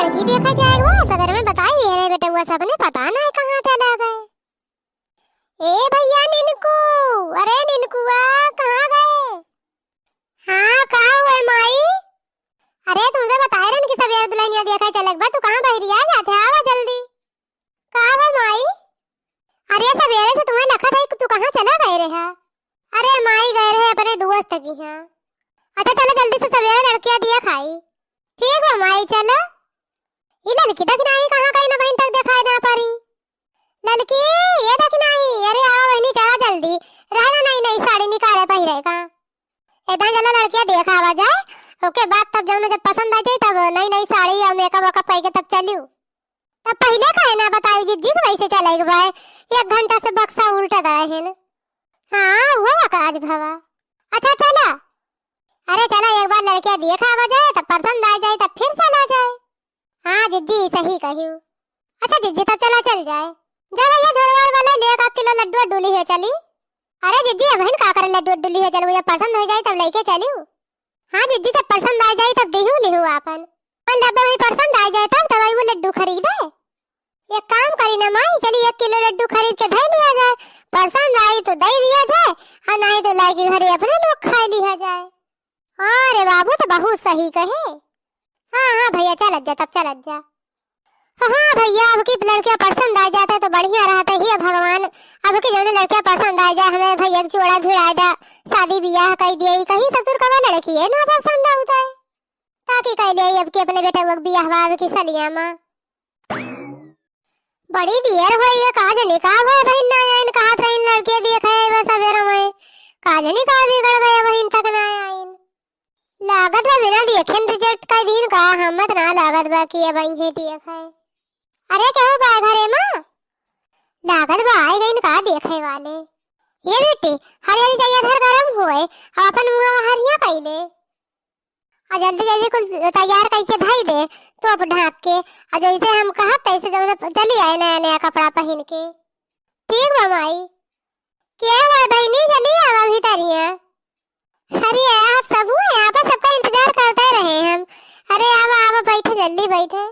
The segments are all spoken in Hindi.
लड़की देखा जाएगा। सवेरे में बताई है बेटा, हुआ सबने पता ना है कहाँ चला गए। ए भैया निनको, अरे निनकुआ कहाँ गए? हाँ कहाँ हुए माई? अरे तुमसे बताए रन कि सवेरे दुल्हनिया देखा चलक बा, तू कहाँ बहरी आ जाते? आवा जल्दी। कहाँ बा माई? अरे सवेरे से तुम्हें लखा था कि तू कहाँ चला गए रहा? अरे माई गए रहे अपने दोस्त की। हाँ अच्छा चलो जल्दी से सवेरे लड़कियां दिया खाई। ठीक है माई चलो। ये लड़की तक नहीं कहाँ गई ना बहन, तक दिखाई ना पारी लड़की। ये तक नहीं, अरे आओ बहनी चला जल्दी। रहना नहीं नहीं साड़ी निकाले पहिरे का। इधर चलो लड़कियां देखा आवा जाए, ओके बाद तब जब पसंद आ जाए तब नई नई साड़ी और मेकअप वेकअप पहन के तब चलियो। तब पहले का है ना बताओ जी वैसे चलेगा भाई। 1 घंटा से बक्सा उल्टा दे है ना। हाँ हुआ काज भवा। अच्छा चला। अरे चला एक बार लड़कियां देखा आवा जाए, तब पसंद आ जाए तब फिर चला जाए। हाँ जिज्जी सही कही। अच्छा जिज्जी तब चला चल जाए। जा भैया झोरवार वाला ले 1 किलो लड्डू डुली है चली। अरे जिज्जी बहन का करे लड्डू डुली है चलो, जब पसंद हो जाए तब लेके चलियो। हाँ जिज्जी जब पसंद आ जाए तब देहू लेहू आपन। और लड्डू ही पसंद आ जाए तब दवाई वो लड्डू खरीदे। एक काम करी ना माई, चली 1 किलो लड्डू खरीद के धर लिया जाए। पसंद आई तो दे दिया जाए और नहीं तो लाके घरे अपने लोग खा लिया जाए। अरे बाबू तो बहुत सही कहे। हाँ हाँ भैया चलत जा तब चलत जा। हाँ भैया अब की लड़कियां पसंद आ जाता है तो बढ़िया रहता है भगवान। अब की जो लड़कियां पसंद आ जाए, हमें भैया की चोड़ा भिड़ा दा, शादी ब्याह कर दिए, कहीं ससुर का लड़की है ना पसंद आता है ताकि कह लिया अब की अपने बेटे वो ब्याह की सलिया माँ। बड़ी देर हुई है, कहा जनी कहा भाई बहन ना आइन, कहा ट्रेन लड़के देखे है सवेरे में, कहा जनी कहा बिगड़ गए बहन तक ना आइन। लागत बा बिना देखे रिजेक्ट कर दीन का, हमत ना लागत बा कि बहन है देखे। अरे क्या बा घरे मां? लागत बा आई गईन का देखे वाले। ये बेटी हरियाली चाहिए घर गरम होए, अपन मुंह हरिया पहले और जल्दी जल्दी कुछ तैयार करके धई दे तो अब ढाक के और जैसे हम कहा तैसे जो चली आए नया नया कपड़ा पहन के। ठीक बा माई। क्या हुआ बहनी चली आवा भीतरिया? अरे आप सब हुए यहाँ पर, सबका इंतजार करते रहे हम। अरे आवा आवा बैठे जल्दी बैठे।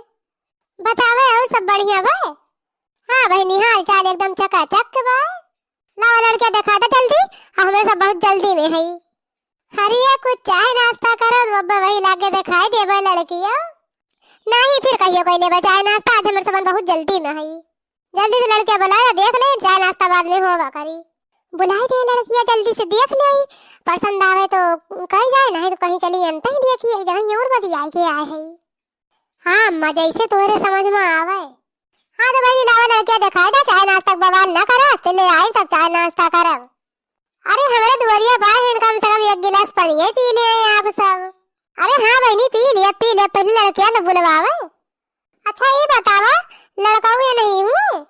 बतावे और सब बढ़िया बा? हाँ बहनी हाल चाल एकदम चकाचक बा। लाओ लड़के दिखा दे जल्दी, हमें सब बहुत जल्दी में है। हरिया कुछ चाय नाश्ता करो बाबा, वही लाके दिखाई देबे लड़किया। नहीं फिर कहियो कोई लेबे चाय नाश्ता, आज हमर सबन बहुत जल्दी में है। जल्दी से लड़के बुलाया देख ले, चाय नाश्ता बाद में होगा करी। बुलाई दे लड़किया जल्दी से देख ले, पसंद आवे तो कहीं जाए, नहीं तो कहीं चली अंत ही देखिए जहाँ और बतियाई के आए है। हाँ अम्मा जैसे तोहरे समझ में आवे। हाँ तो भाई लावा लड़किया दिखाई दे, चाय नाश्ता बवाल ना करो, हंसते ले आई तब चाय नाश्ता करब। अरे हमारे दुआरिया पास है, कम से कम 1 गिलास पानी पी ले आप सब। अरे हाँ बहनी पी लिया पहले लड़कियां तो बुलवावे। अच्छा ये बतावा लड़का हुए नहीं हुए?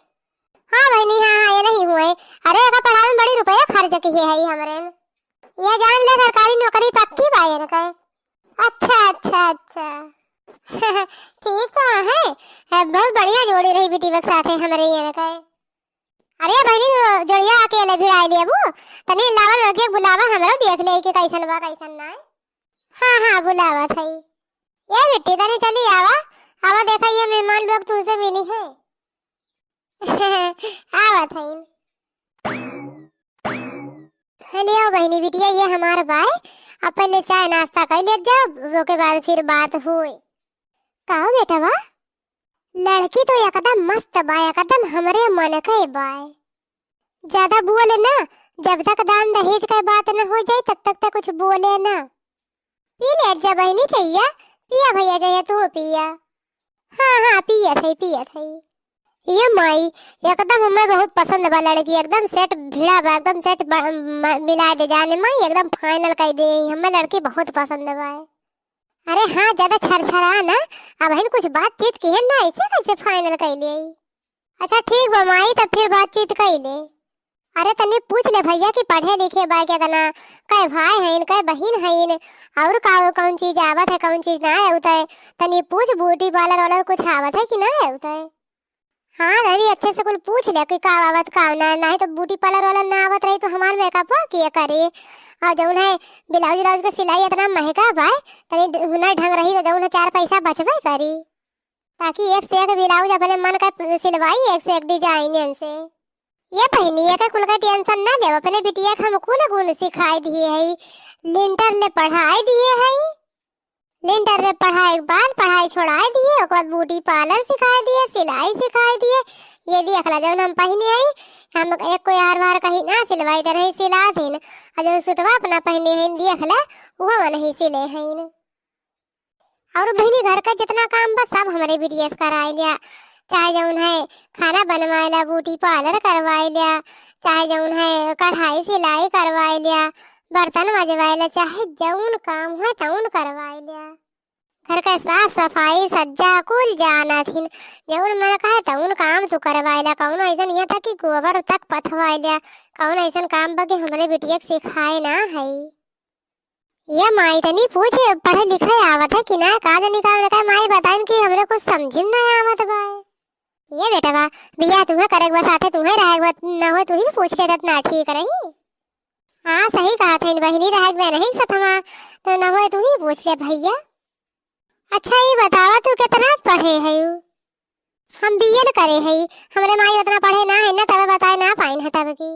हाँ बहनी हाँ हाँ ये नहीं हुए। अरे का पढ़ाई में बड़ी रुपया खर्च की है हमारे। ये जान ले सरकारी नौकरी पक्की बायर का। अच्छा अच्छा अच्छा ठीक तो है बहुत बढ़िया जोड़ी रही बेटी के साथ है हमारे ये का। अरे बहनी जोड़िया अकेले भी आई ले अबू, तनी लावा लड़के बुलावा हमरो देख ले कि कैसन बा कैसन ना। हाँ हाँ बुलावा थई। ये बेटी तनी चली आवा आवा, देखा ये मेहमान लोग तुझसे मिली है आवा थई। हेलो बहनी बिटिया ये हमारा बाय, अब पहले चाय नाश्ता कर ले जाओ, वो के बाद फिर बात हुई। कहो बेटा बा लड़की तो एकदम मस्त बा, एकदम हमरे मन के बाय। ज्यादा बोले ना, जब तक दान दहेज का बात न हो जाए तब तक कुछ बोले ना। पी ले जा बहनी चाहिए, पिया भैया चाहिए तू पिया। हाँ हाँ पिया थई। ये माई एकदम हमें बहुत पसंद बा लड़की, एकदम सेट भिड़ा बा, एकदम सेट मिला दे जाने माई, एकदम फाइनल कर दे, हमें लड़की बहुत पसंद बा। अरे हाँ ज्यादा छरछरा ना, अब बहन कुछ बातचीत की है ना, ऐसे कैसे फाइनल कर ले? अच्छा ठीक बा माई तब फिर बातचीत कर ले। अरे तने पूछ ले भैया कि पढ़े लिखे बा क्या तना, कई भाई हैं कई बहन हैं, और कौन चीज आवत है कौन चीज ना आवत है, तने पूछ ब्यूटी पार्लर वाला कुछ आवत है कि ना आवत है। हाँ दादी अच्छे से कुल पूछ ले कि का आवत का ना, नहीं तो ब्यूटी पार्लर वाला ना आवत रही तो हमार मेकअप किया करे। और जौन है ब्लाउज व्लाउज का सिलाई इतना महंगा बा, तनी हुनर ढंग रही तो जौन 4 पैसा बचबे करी। ताकि एक से एक ब्लाउज अपने मन का सिलवाई, एक से एक डिजाइन से। ये बहनी है का कुल का टेंशन ना ले, अपने बिटिया के हम कुल गुण सिखाई दिए है, लिंटर ले पढ़ाई दिए है, लिंटर ले पढ़ाई के बाद पढ़ाई छोड़ाई दिए, ओकर बाद ब्यूटी पार्लर सिखाई दिए, सिलाई सिखाई दिए। ये देख ला जब हम पहने आई, हम एक कोई हर बार कहीं ना सिलवाई दे रही, सिला दिन। और जब सुटवा अपना पहने हैं देख ला वो नहीं सिले हैं। और बहनी घर का जितना काम बस सब हमारे बिटिया से कराई लिया, चाहे जौन है खाना बनवाए ला, ब्यूटी पार्लर करवाए लिया, चाहे जौन है कढ़ाई सिलाई करवाए लिया, बर्तन मजवाए ला, चाहे जौन काम है तौन करवाए लिया। घर का साफ सफाई सज्जा कुल जाना थी, जौन मन कहे तौन काम तू करवाए ला। कौन ऐसा यहाँ तक कि गोबर तक पथवाए लिया, कौन ऐसा काम बगे हमारे बिटिया के सिखाए ना है। ये माई तनी पूछ पढ़े लिखे आवत है कि ना, का नहीं का माई बताइन कि हमरे कुछ समझ में ना आवत बा। ये बेटा बा बिया तुम्हें करे बस आते तुम्हें रहे बस ना हो, तू ही पूछ के दत ना ठीक रही। हाँ सही कहा था, इन बहिनी रहे मैं नहीं सतमा तो ना हो, तू ही पूछ ले भैया। अच्छा ये बतावा तू कितना पढ़े है? हम बीएड करे है, हमरे माई उतना पढ़े ना है ना, तब बताए ना पाइन है तब की।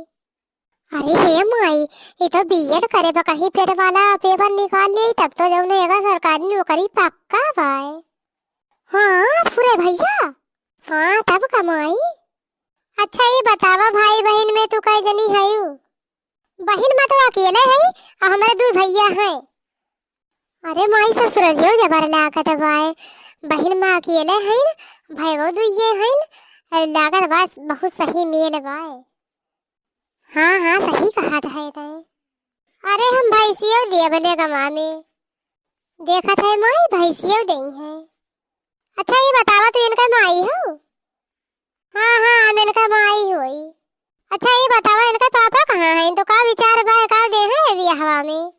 अरे हे माई ये तो बीएड करे बा कहीं पेट वाला पेपर निकाल ले तब तो जब नहीं सरकारी नौकरी पक्का बाय। हाँ पूरे भैया, हाँ तब कमाई। अच्छा ये बतावा भाई बहन में तू कई जनी है? बहन में तो अकेले है और हमारे दो भैया हैं। अरे माई ससुरलियो जबर लागत बाय, बहन में अकेले हैं, भाई वो दो ये हैं, लागत बात बहुत सही मेल बाय। हाँ हाँ सही कहा था ये। अरे हम भैंसियों दिए बने गमा में देखा था माई, भैंसियों दई है। अच्छा ये बतावा तू इनका माई हो? हाँ हाँ मैं इनका माई हुई। अच्छा ये बतावा इनका पापा कहाँ है? तो का विचार बा कर दे है अभी हवा में?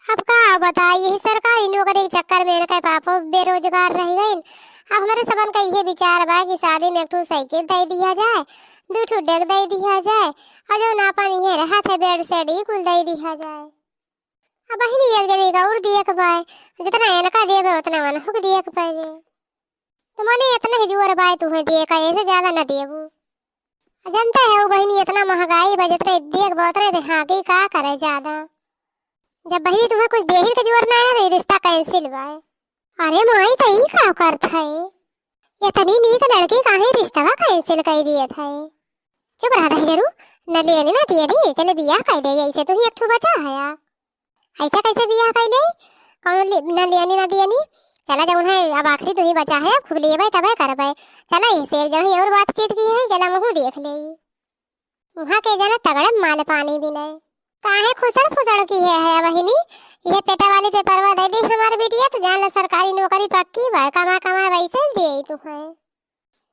अब का बताइए सरकारी नौकरी के चक्कर में इनका पापा बेरोजगार रह गए। अब हमारे सबन का ये विचार बा कि शादी में एक ठो साइकिल दे दिया जाए, दो ठो डेग दे दिया जाए, और जो नापन ये रहा था बेड सेट ही कुल दे दिया जाए। अब बहिनी एक जने का और दिया के पाए, जितना इनका देवे उतना मन हुक दिया के पाए। तो माने इतना ही जोर बाय तुम्हें दिए का, ऐसे ज्यादा न देबू। जनता है वो बहनी इतना महंगाई बा, जितना देख बहुत रहे हाँ की का करे ज्यादा। जब बहनी तुम्हें कुछ देही के जोर ना है रिश्ता कैंसिल बाय। अरे माई तई का करत है, इतनी नीक लड़की काहे रिश्ता कैंसिल कर दिए थे? चुप रहा था जरूर, न लेनी ना दिए चले बियाह कर दे, ऐसे तो ही एक ठो बचा है यार। ऐसा कैसे बियाह कर ले? कौन न लेनी ना दियनी? चला जब उन्हें अब आखिरी तो ही बचा है, खूब ले भाई तब करबे। चला इसे जहाँ और बातचीत की है, चला महू देख ले। वहाँ के जना तगड़ा माल पानी भी नहीं, काहे खुसड़ फुसड़ की है बहिनी। ये पेटा वाली पेपरवा दे दी हमारे बेटिया तो जान ला सरकारी नौकरी पक्की बा, कमा कमा वैसे दे तू है।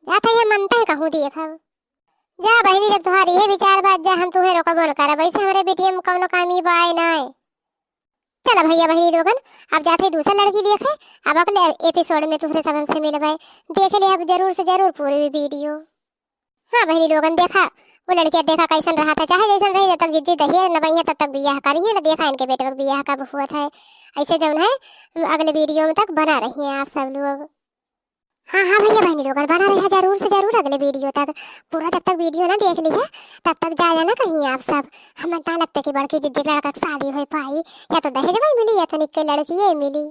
जाता ये मनता है कहूँ दिए खब जा बहिनी, जब तुम्हारी ये विचार बात जा हम तुम्हें रोका बोल कर वैसे हमारे बेटिया में कौनो कामी बाय ना। चला भैया बहनी लोगन अब जाते दूसरा लड़की देखे, अब अगले एपिसोड में तुम्हारे सबन से मिलबे, देख ले अब जरूर से जरूर पूरी वीडियो। हाँ बहनी लोगन देखा वो लड़कियां देखा कैसन रहा था, चाहे जैसन रही जब तक जिज्जी दही न बहिया तब तक बियाह करिए न, देखा इनके बेटे का बियाह कब हुआ था। ऐसे जौन है अगले वीडियो में तक बना रही हैं आप सब लोग। हाँ हाँ भैया बहनी लोगन बना रहे हैं जरूर से जरूर अगले वीडियो तक पूरा, जब तक वीडियो ना देख ली है तब तक जाया ना कहीं आप सब। हमें ना लगता कि बड़की जिज्जी लड़का शादी हो पाई, या तो दहेज में मिली या तो निक्के लड़की ये मिली।